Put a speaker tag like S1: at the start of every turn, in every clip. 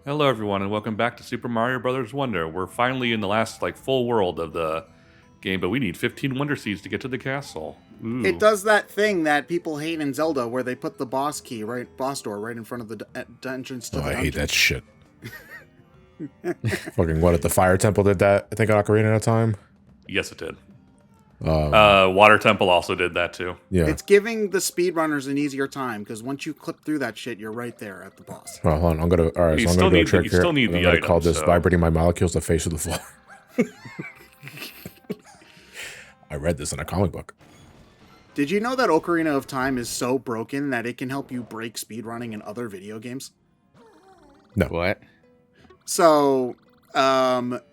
S1: Hello everyone and welcome back to Super Mario Bros. Wonder. We're finally in the last full world of the game, but we need 15 Wonder Seeds to get to the castle. Ooh.
S2: It does that thing that people hate in Zelda where they put the boss door right in front of the entrance to the dungeon.
S3: I hate that shit. Fucking what, at the Fire Temple did that, I think, Ocarina of Time?
S1: Yes, it did. Water Temple also did that too.
S2: Yeah. It's giving the speedrunners an easier time because once you clip through that shit, you're right there at the boss.
S3: Well, hold on, I'm gonna. All right, so I'm gonna do a trick here.
S1: You still need the item.
S3: Call this vibrating my molecules the face of the floor. I read this in a comic book.
S2: Did you know that Ocarina of Time is so broken that it can help you break speedrunning in other video games?
S3: No.
S4: What?
S2: So,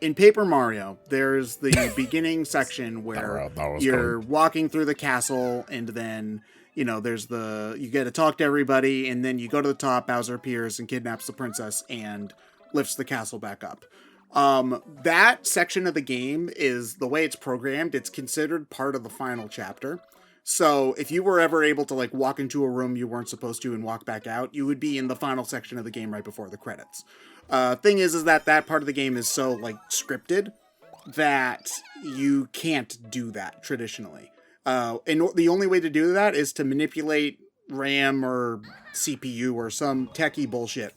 S2: in Paper Mario, there's the beginning section where you're walking through the castle, and then, you know, you get to talk to everybody, and then you go to the top, Bowser appears and kidnaps the princess and lifts the castle back up. That section of the game is, the way it's programmed, it's considered part of the final chapter. So if you were ever able to walk into a room you weren't supposed to and walk back out, you would be in the final section of the game right before the credits. Thing is that part of the game is so scripted that you can't do that traditionally. And the only way to do that is to manipulate RAM or CPU or some techie bullshit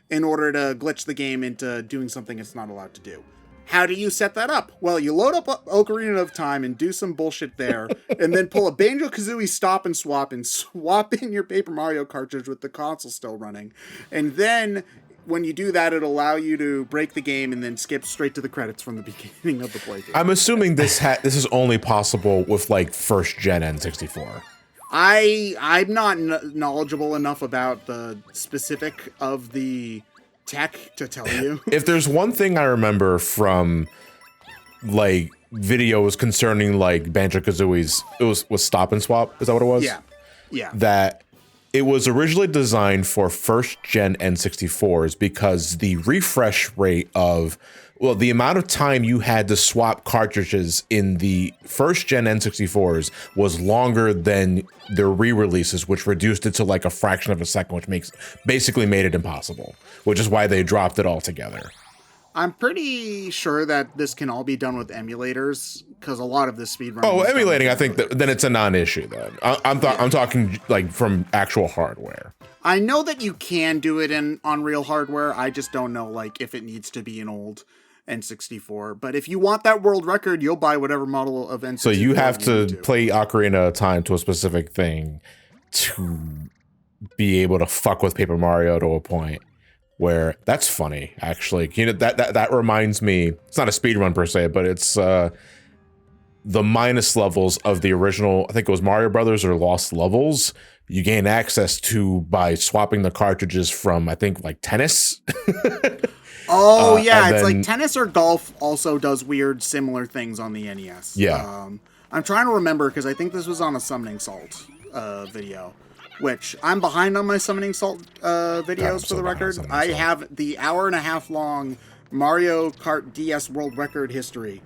S2: in order to glitch the game into doing something it's not allowed to do. How do you set that up? Well, you load up Ocarina of Time and do some bullshit there, and then pull a Banjo-Kazooie stop and swap in your Paper Mario cartridge with the console still running. And then, when you do that, it'll allow you to break the game and then skip straight to the credits from the beginning of the playthrough.
S3: I'm assuming this is only possible with, first gen N64.
S2: I'm not knowledgeable enough about the specific of the tech to tell you.
S3: If there's one thing I remember from videos concerning Banjo-Kazooie's, it was stop and swap. Is that what it was?
S2: Yeah.
S3: That it was originally designed for first gen N64s because the refresh rate of the amount of time you had to swap cartridges in the first gen N64s was longer than their re-releases, which reduced it to a fraction of a second, which basically made it impossible, which is why they dropped it altogether.
S2: I'm pretty sure that this can all be done with emulators because a lot of this speedrunning.
S3: Oh, emulating, I think then it's a non-issue. Then I'm talking from actual hardware.
S2: I know that you can do it on real hardware. I just don't know if it needs to be an old N64. But if you want that world record, you'll buy whatever model of N64.
S3: So you have to play Ocarina of Time to a specific thing to be able to fuck with Paper Mario to a point where that's funny, actually. You know, that reminds me, it's not a speed run per se, but it's the minus levels of the original, I think it was Mario Brothers or Lost Levels, you gain access to by swapping the cartridges from, I think, tennis.
S2: Oh, yeah, it's tennis or golf also does weird similar things on the NES.
S3: Yeah.
S2: I'm trying to remember because I think this was on a Summoning Salt video, which I'm behind on my Summoning Salt videos for the record. I have the hour-and-a-half long Mario Kart DS World Record history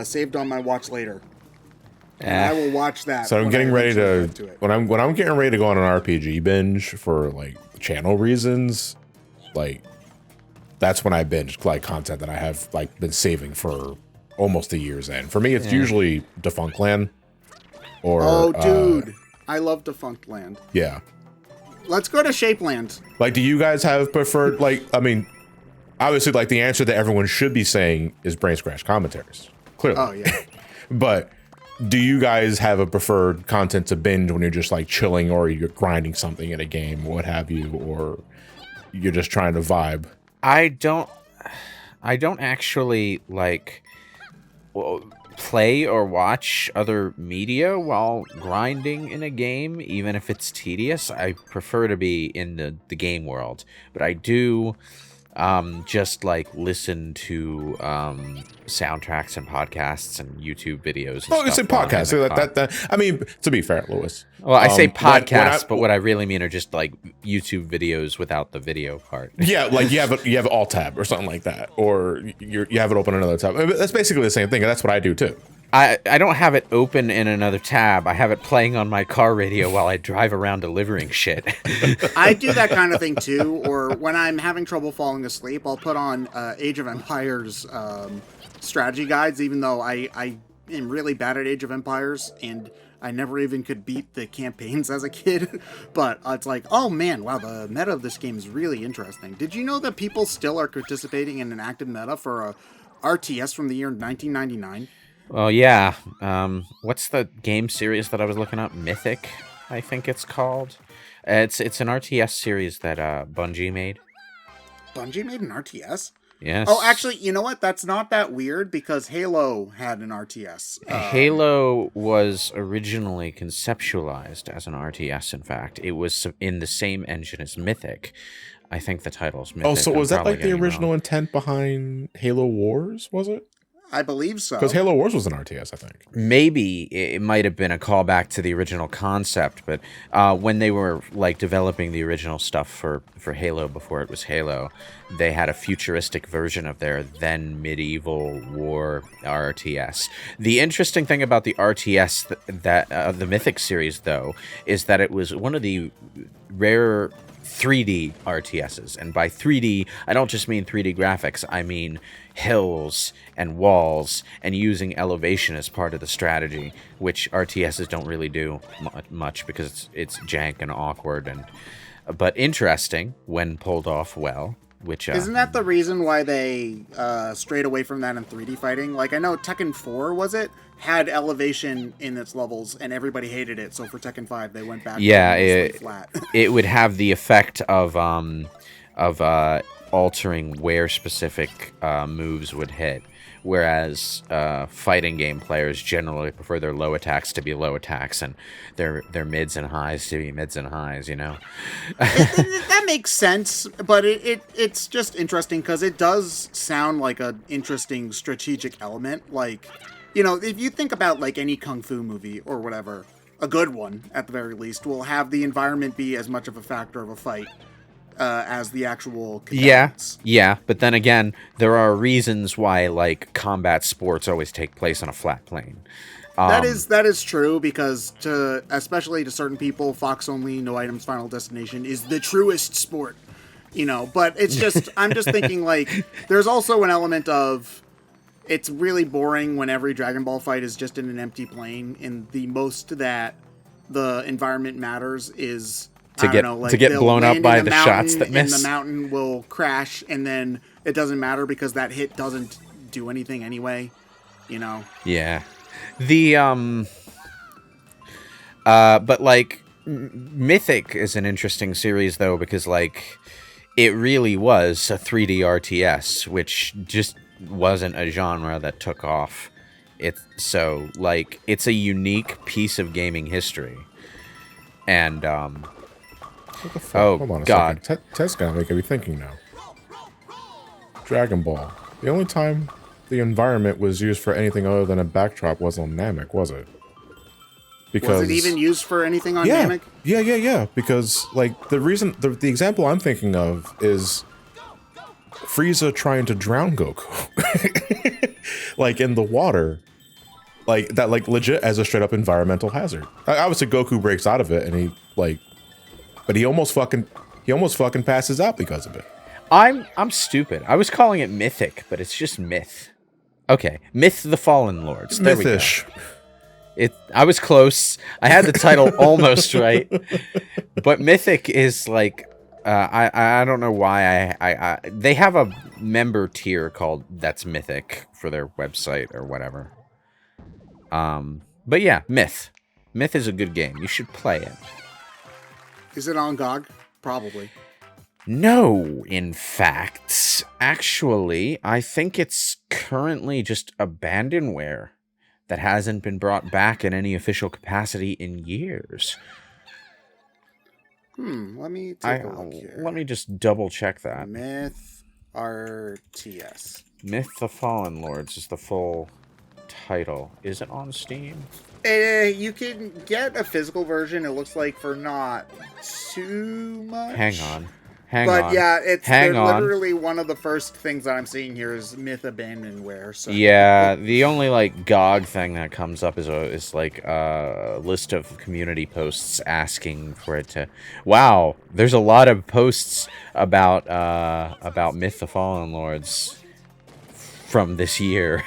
S2: saved on my watch later. And I will watch that.
S3: So I'm getting ready to when I'm getting ready to go on an RPG binge for channel reasons, that's when I binge content that I have been saving for almost a year's end. For me, it's usually Defunct Land or
S2: dude. I love Defunct Land.
S3: Yeah.
S2: Let's go to Shape Land.
S3: Do you guys have preferred, I mean, obviously, the answer that everyone should be saying is BrainScratch commentaries. Clearly.
S2: Oh, yeah.
S3: But do you guys have a preferred content to binge when you're just, chilling or you're grinding something in a game, what have you, or you're just trying to vibe?
S4: I don't actually, play or watch other media while grinding in a game, even if it's tedious. I prefer to be in the game world, but I do just listen to soundtracks and podcasts and YouTube videos.
S3: And you say podcasts. So that I mean, to be fair, Lewis.
S4: Well, I say podcasts, but what I really mean are just YouTube videos without the video part.
S3: Yeah, you have an alt tab or something like that, or you have it open another tab. That's basically the same thing, and that's what I do too.
S4: I don't have it open in another tab. I have it playing on my car radio while I drive around delivering shit.
S2: I do that kind of thing too, or when I'm having trouble falling asleep, I'll put on Age of Empires strategy guides, even though I am really bad at Age of Empires, and I never even could beat the campaigns as a kid. But it's like, oh man, wow, the meta of this game is really interesting. Did you know that people still are participating in an active meta for a RTS from the year 1999?
S4: Well, yeah. What's the game series that I was looking up? Mythic, I think it's called. It's an RTS series that Bungie made.
S2: Bungie made an RTS?
S4: Yes.
S2: Oh, actually, you know what? That's not that weird because Halo had an RTS.
S4: Halo was originally conceptualized as an RTS, in fact. It was in the same engine as Mythic. I think the title's Mythic.
S3: Oh, so was that like the original intent behind Halo Wars, was it?
S2: I believe so.
S3: Because Halo Wars was an RTS, I think.
S4: Maybe it might have been a callback to the original concept, but when they were like developing the original stuff for Halo before it was Halo, they had a futuristic version of their then medieval war RTS. The interesting thing about the RTS that the Mythic series, though, is that it was one of the rare 3D RTSs, and by 3D, I don't just mean 3D graphics, I mean hills and walls and using elevation as part of the strategy, which RTSs don't really do much because it's jank and awkward, but interesting when pulled off well. Which
S2: isn't that the reason why they strayed away from that in 3D fighting? Like, I know Tekken 4, was it, had elevation in its levels, and everybody hated it. So for Tekken 5, they went back. To flat.
S4: It would have the effect of altering where specific moves would hit. Whereas fighting game players generally prefer their low attacks to be low attacks and their mids and highs to be mids and highs, you know?
S2: That makes sense, but it's just interesting because it does sound like an interesting strategic element. Like, you know, if you think about like any kung fu movie or whatever, a good one at the very least, will have the environment be as much of a factor of a fight as the actual combatants.
S4: Yeah, but then again, there are reasons why like combat sports always take place on a flat plane.
S2: That is true because especially to certain people, Fox only, no items, Final Destination is the truest sport, you know. But it's just I'm just thinking like there's also an element of it's really boring when every Dragon Ball fight is just in an empty plane, and the most that the environment matters is
S4: to get blown up by the shots that miss.
S2: And the mountain will crash, and then it doesn't matter because that hit doesn't do anything anyway, you know?
S4: Yeah. But like, Mythic is an interesting series, though, because, like, it really was a 3D RTS, which just wasn't a genre that took off. So, like, it's a unique piece of gaming history. And,
S3: what the fuck?
S4: oh,
S3: hold on a
S4: God.
S3: second. Ted's gonna make me thinking now. Dragon Ball. The only time the environment was used for anything other than a backdrop was on Namek, was it? Because
S2: was it even used for anything on Namek?
S3: Yeah. Because like the reason, the example I'm thinking of is Frieza trying to drown Goku, like in the water, like that, like legit as a straight up environmental hazard. Obviously, Goku breaks out of it, and he like. But he almost fucking passes out because of it.
S4: I'm stupid. I was calling it Mythic, but it's just Myth. Okay, Myth the Fallen Lords. There
S3: Mythish.
S4: We go. I was close. I had the title almost right, but Mythic is like I don't know why I they have a member tier called That's Mythic for their website or whatever. But yeah, Myth. Myth is a good game. You should play it.
S2: Is it on GOG? Probably.
S4: No, in fact. Actually, I think it's currently just abandonware that hasn't been brought back in any official capacity in years.
S2: Let me take a look here.
S4: Let me just double check that.
S2: Myth RTS.
S4: Myth the Fallen Lords is the full title. Is it on Steam?
S2: You can get a physical version, it looks like, for not too much.
S4: Hang on. Hang on.
S2: Yeah,
S4: Hang
S2: they're
S4: on.
S2: literally one of the first things that I'm seeing here is myth abandonware. So.
S4: Yeah, the only like GOG thing that comes up is like a list of community posts asking for it to. Wow, there's a lot of posts about Myth the Fallen Lords from this year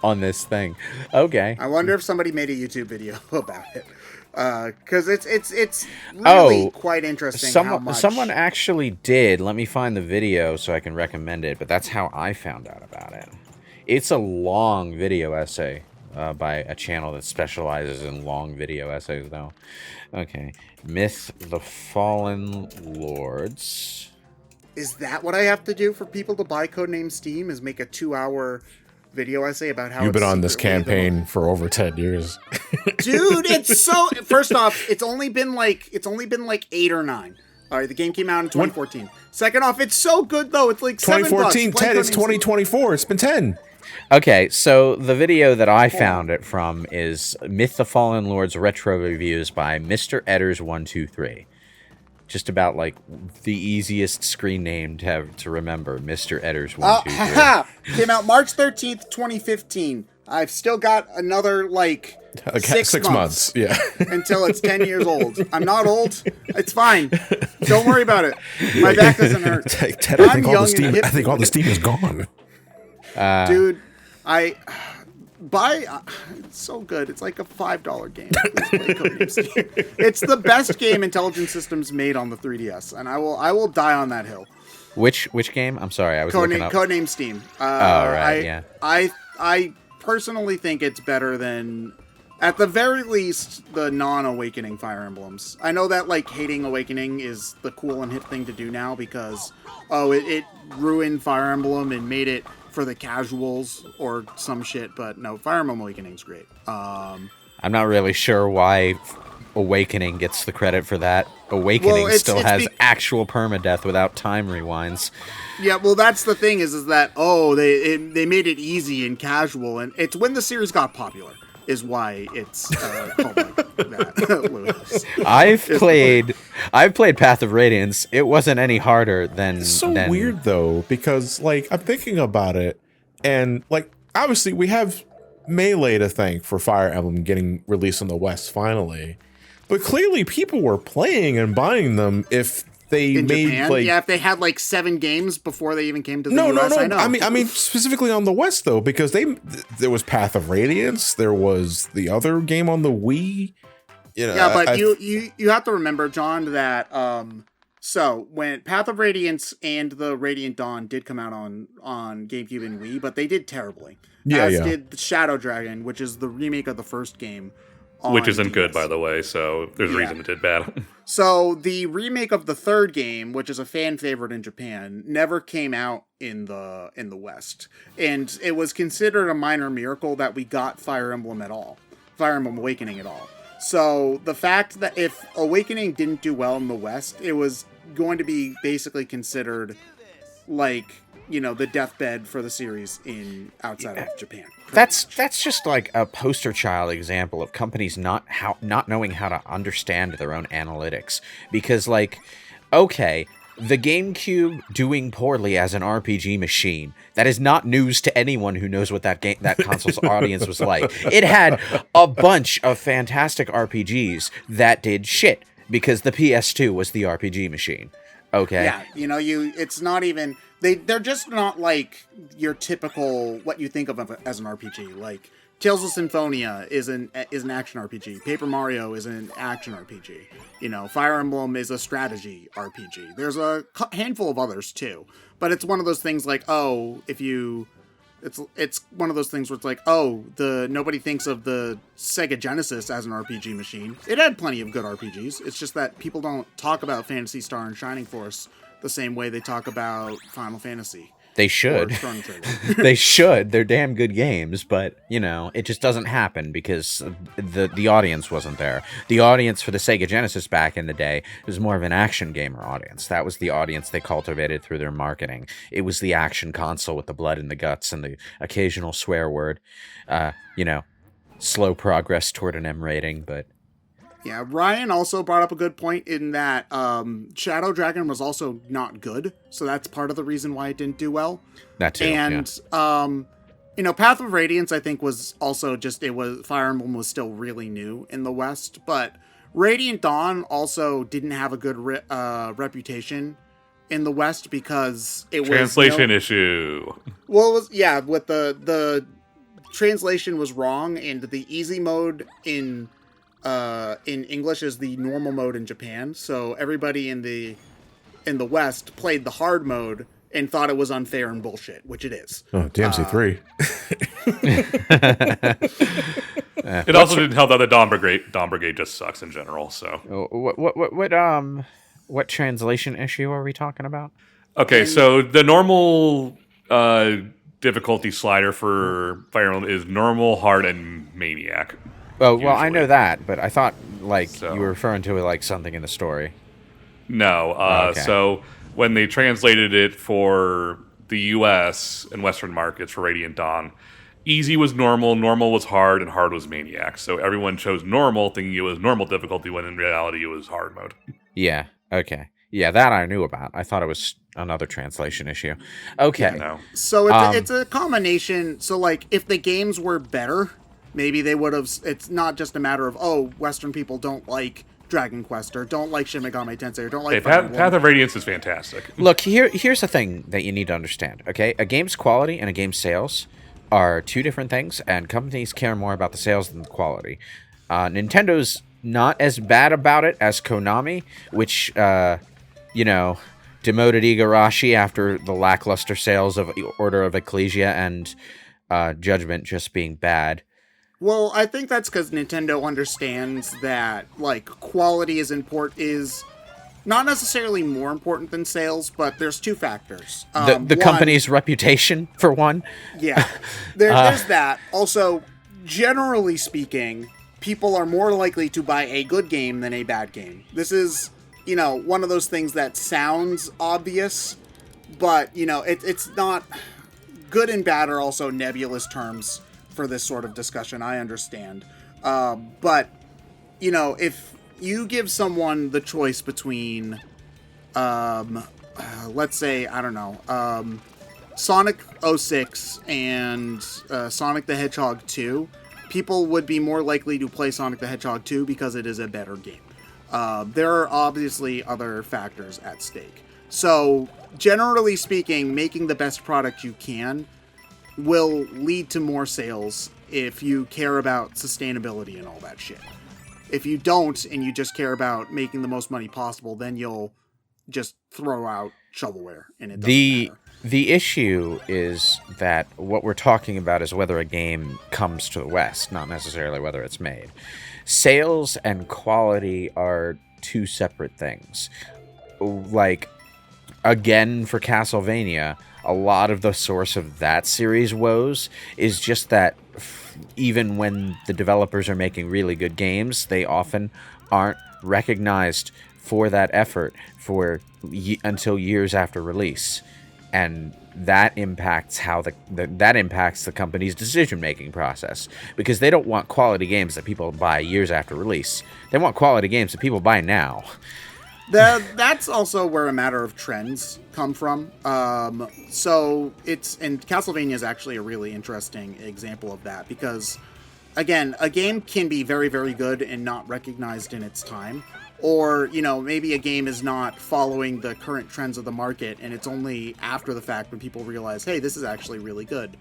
S4: on this thing. Okay.
S2: I wonder if somebody made a YouTube video about it. Because it's really quite interesting.
S4: Someone actually did. Let me find the video so I can recommend it. But that's how I found out about it. It's a long video essay by a channel that specializes in long video essays, though. Okay, Myth the Fallen Lords.
S2: Is that what I have to do for people to buy Codename Steam? Is make a 2-hour video essay about how
S3: you've been on this campaign for over 10 years.
S2: Dude, it's so. First off, it's only been like 8 or 9. All right, the game came out in 2014. Second off, it's so good though. It's like
S3: 2014,
S2: $7.
S3: 10. It's 2024. It's been 10.
S4: Okay, so the video that I found it from is Myth the Fallen Lords retro reviews by Mr. Edders123. Just about like the easiest screen name to remember, Mr. Edders123.
S2: Came out March 13th, 2015. I've still got another like 6 months.
S3: Yeah.
S2: Until it's 10 years old. I'm not old. It's fine. Don't worry about it. My back doesn't hurt.
S3: Ted, I think all the steam is gone.
S2: Dude, it's so good. It's like a $5 game. It's the best game Intelligent Systems made on the 3DS, and I will die on that hill.
S4: Which game? I'm sorry, I was looking up.
S2: Codename Steam.
S4: Yeah.
S2: I personally think it's better than, at the very least, the non-Awakening Fire Emblems. I know that like hating Awakening is the cool and hip thing to do now because it ruined Fire Emblem and made it for the casuals or some shit, but no, Fire Emblem Awakening's great.
S4: I'm not really sure why Awakening gets the credit for that. Awakening still has actual permadeath without time rewinds.
S2: Yeah, well, that's the thing is that they made it easy and casual, and it's when the series got popular is why it's called like that. Lewis.
S3: I've
S4: played Path of Radiance. It wasn't any harder than.
S3: It's so weird though, because like I'm thinking about it, and like obviously we have Melee to thank for Fire Emblem getting released in the West finally, but clearly people were playing and buying them if they
S2: in
S3: made
S2: Japan?
S3: like
S2: if they had like 7 games before they even came to the
S3: no,
S2: US. I know.
S3: I mean specifically on the West though, because there was Path of Radiance, there was the other game on the Wii. You know,
S2: yeah, but you have to remember, John, that so when Path of Radiance and the Radiant Dawn did come out on GameCube and Wii, but they did terribly. As did the Shadow Dragon, which is the remake of the first game.
S1: Which isn't good, by the way, so there's a reason it did bad.
S2: So the remake of the third game, which is a fan favorite in Japan, never came out in the West. And it was considered a minor miracle that we got Fire Emblem Awakening at all. So the fact that if Awakening didn't do well in the West, it was going to be basically considered like, you know, the deathbed for the series outside of Japan.
S4: That's just like a poster child example of companies not knowing how to understand their own analytics. Because like, okay, the GameCube doing poorly as an RPG machine, that is not news to anyone who knows what that console's audience was like. It had a bunch of fantastic RPGs that did shit because the PS2 was the RPG machine. Okay.
S2: Yeah, you know, it's not even they're just not like your typical what you think of as an RPG. Like Tales of Symphonia is an action RPG. Paper Mario is an action RPG. You know, Fire Emblem is a strategy RPG. There's a handful of others too, but it's one of those things like, it's one of those things where it's like, nobody thinks of the Sega Genesis as an RPG machine. It had plenty of good RPGs. It's just that people don't talk about Phantasy Star and Shining Force the same way they talk about Final Fantasy.
S4: They should. They should. They're damn good games, but, you know, it just doesn't happen because the audience wasn't there. The audience for the Sega Genesis back in the day was more of an action gamer audience. That was the audience they cultivated through their marketing. It was the action console with the blood and the guts and the occasional swear word. You know, slow progress toward an M rating, but
S2: Yeah, Ryan also brought up a good point in that Shadow Dragon was also not good, so that's part of the reason why it didn't do well.
S4: That too.
S2: And Path of Radiance, I think, was also just Fire Emblem was still really new in the West, but Radiant Dawn also didn't have a good reputation in the West because it was
S1: translation issue.
S2: Well, with the translation was wrong, and the easy mode in English is the normal mode in Japan. So everybody in the West played the hard mode and thought it was unfair and bullshit, which it is.
S3: Oh, DMC3.
S1: It also didn't help that the Dawn Brigade just sucks in general. So
S4: what translation issue are we talking about?
S1: okay, so the normal difficulty slider for Fire Emblem is normal, hard, and maniac.
S4: Oh, well, I know
S1: usually.
S4: that, but I thought you were referring to like something in the story.
S1: No,
S4: Okay.
S1: So when they translated it for the U.S. and Western markets for Radiant Dawn, easy was normal, normal was hard, and hard was maniac. So everyone chose normal, thinking it was normal difficulty, when in reality it was hard mode.
S4: Yeah. Okay. Yeah, that I knew about. I thought it was another translation issue. Okay.
S1: No.
S2: So it's a combination. So like, if the games were better, maybe they would have. It's not just a matter of Western people don't like Dragon Quest or don't like Shin Megami Tensei or don't like
S1: Path of Radiance is fantastic.
S4: Look, here's the thing that you need to understand, okay? A game's quality and a game's sales are two different things, and companies care more about the sales than the quality. Nintendo's not as bad about it as Konami, which, demoted Igarashi after the lackluster sales of Order of Ecclesia and Judgment just being bad.
S2: Well, I think that's because Nintendo understands that quality is not necessarily more important than sales, but there's two factors.
S4: The company's reputation, for one.
S2: Yeah, there's that. Also, generally speaking, people are more likely to buy a good game than a bad game. This is, one of those things that sounds obvious, but, it's not. Good and bad are also nebulous terms for this sort of discussion, I understand. But, if you give someone the choice between, let's say, I don't know, Sonic 06 and Sonic the Hedgehog 2, people would be more likely to play Sonic the Hedgehog 2 because it is a better game. There are obviously other factors at stake. So, generally speaking, making the best product you can will lead to more sales if you care about sustainability and all that shit. If you don't, and you just care about making the most money possible, then you'll just throw out shovelware, and it doesn't matter.
S4: The issue is that what we're talking about is whether a game comes to the West, not necessarily whether it's made. Sales and quality are two separate things. Again, for Castlevania, a lot of the source of that series' woes is just that even when the developers are making really good games, they often aren't recognized for that effort until years after release, and that impacts that impacts the company's decision-making process, because they don't want quality games that people buy years after release. They want quality games that people buy now.
S2: That's also where a matter of trends come from. So Castlevania is actually a really interesting example of that, because, again, a game can be very, very good and not recognized in its time. Or, maybe a game is not following the current trends of the market, and it's only after the fact when people realize, hey, this is actually really good.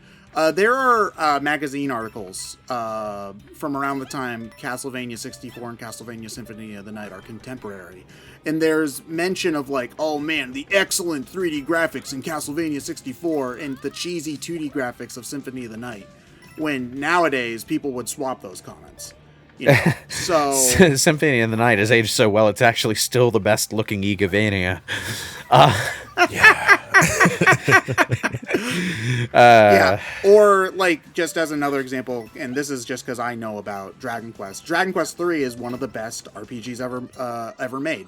S2: There are magazine articles from around the time Castlevania 64 and Castlevania Symphony of the Night are contemporary. And there's mention of oh man, the excellent 3D graphics in Castlevania 64 and the cheesy 2D graphics of Symphony of the Night. When nowadays people would swap those comments. So
S4: Symphony of the Night has aged so well, it's actually still the best looking Igavania.
S2: Yeah. Or just as another example, and this is just because I know about Dragon Quest. Dragon Quest 3 is one of the best RPGs ever made.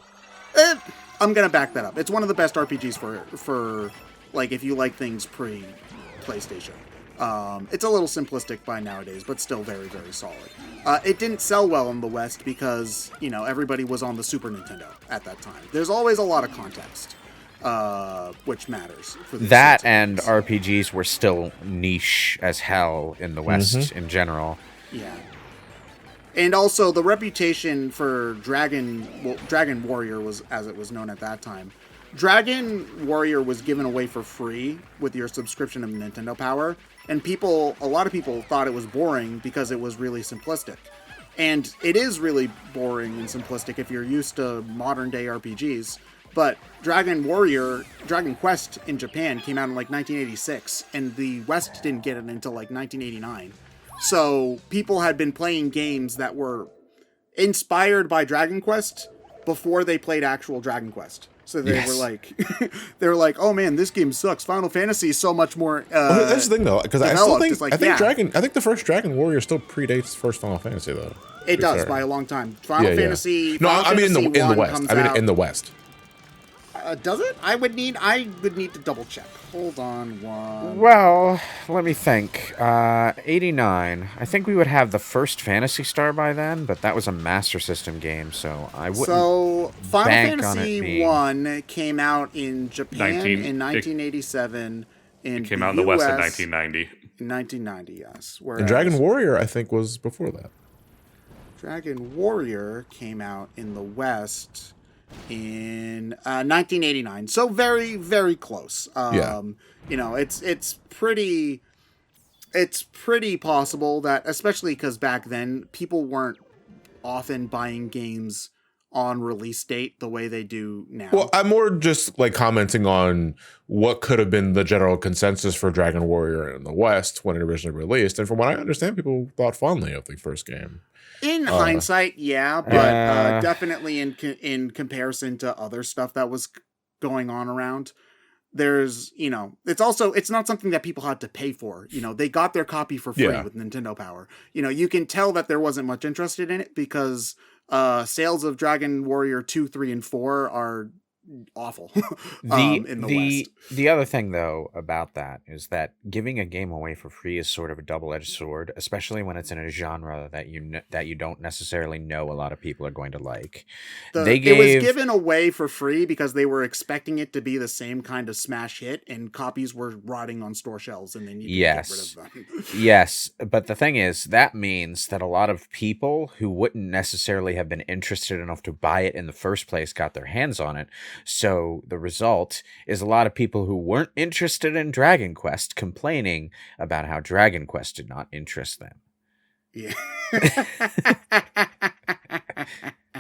S2: I'm gonna back that up. It's one of the best RPGs for if you like things pre-PlayStation. It's a little simplistic by nowadays, but still very, very solid. It didn't sell well in the West because, everybody was on the Super Nintendo at that time. There's always a lot of context, which matters. For
S4: that and RPGs were still niche as hell in the West in general.
S2: Yeah. And also, the reputation for Dragon Warrior was, as it was known at that time, Dragon Warrior was given away for free with your subscription of Nintendo Power, and a lot of people thought it was boring because it was really simplistic. And it is really boring and simplistic if you're used to modern day RPGs, but Dragon Quest in Japan came out in like 1986, and the West didn't get it until like 1989. So people had been playing games that were inspired by Dragon Quest before they played actual Dragon Quest. So they were like, oh man, this game sucks. Final Fantasy is so much more.
S3: Well, that's the thing though, because I still think
S2: like,
S3: I think the first Dragon Warrior still predates first Final Fantasy though.
S2: It does by a long time. Final Fantasy.
S3: No,
S2: Final
S3: I mean
S2: Fantasy
S3: in the West.
S2: comes
S3: I mean
S2: out-
S3: in the West.
S2: Does it? I would need to double check. Hold on one.
S4: Well, let me think. 89. I think we would have the first Phantasy Star by then, but that was a Master System game, so I wouldn't.
S2: So Final
S4: bank on it
S2: Fantasy
S4: being-
S2: 1 came out in Japan in 1987.
S1: It came out in the West in 1990.
S2: In 1990, yes. Whereas
S3: And Dragon Warrior, I think, was before that.
S2: Dragon Warrior came out in the West in 1989. So very, very close. It's pretty possible that, especially because back then people weren't often buying games on release date the way they do now.
S3: Well, I'm more just like commenting on what could have been the general consensus for Dragon Warrior in the West when it originally released. And from what I understand, people thought fondly of the first game.
S2: In hindsight, yeah, but definitely in comparison to other stuff that was going on around, there's, it's not something that people had to pay for. They got their copy for free with Nintendo Power. You can tell that there wasn't much interest in it because sales of Dragon Warrior 2, 3, and 4 are awful in the West.
S4: The other thing though about that is that giving a game away for free is sort of a double-edged sword, especially when it's in a genre that you don't necessarily know a lot of people are going to like.
S2: It was given away for free because they were expecting it to be the same kind of smash hit, and copies were rotting on store shelves, and they needed to get rid of them.
S4: Yes, but the thing is, that means that a lot of people who wouldn't necessarily have been interested enough to buy it in the first place got their hands on it. So the result is a lot of people who weren't interested in Dragon Quest complaining about how Dragon Quest did not interest them.
S2: Yeah.